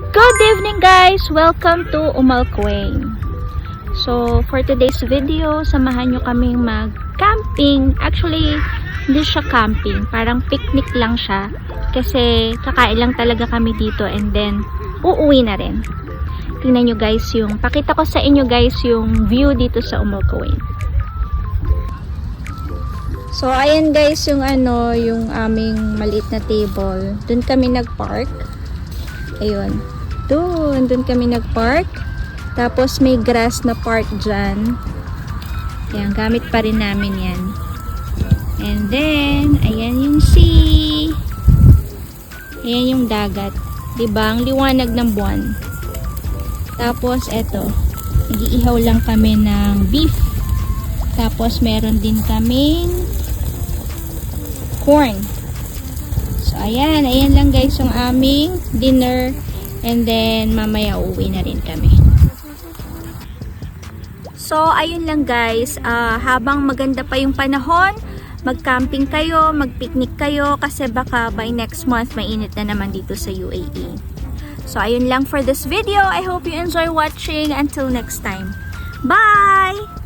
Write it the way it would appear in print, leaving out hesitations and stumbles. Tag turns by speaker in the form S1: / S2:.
S1: Good evening guys! Welcome to Umalquain. So, for today's video, samahan nyo kaming mag-camping. Actually, hindi siya camping. Parang picnic lang siya. Kasi kakain lang talaga kami dito and then uuwi na rin. Tingnan nyo guys yung, pakita ko sa inyo guys yung view dito sa Umalquain. So, ayan guys yung yung aming maliit na table. Doon kami nag-park. Ayun. Doon kami nag-park. Tapos may grass na park dyan. Ayan, gamit pa rin namin yan. And then, ayan yung sea. Ayan yung dagat. Diba? Ang liwanag ng buwan. Tapos, eto. Nag-iihaw lang kami ng beef. Tapos, meron din kaming corn. So, ayan. Ayan lang guys yung aming dinner. And then, mamaya uuwi na rin kami. So, ayun lang guys. Habang maganda pa yung panahon, mag-camping kayo, mag-picnic kayo, kasi baka by next month, mainit na naman dito sa UAE. So, ayun lang for this video. I hope you enjoy watching. Until next time. Bye!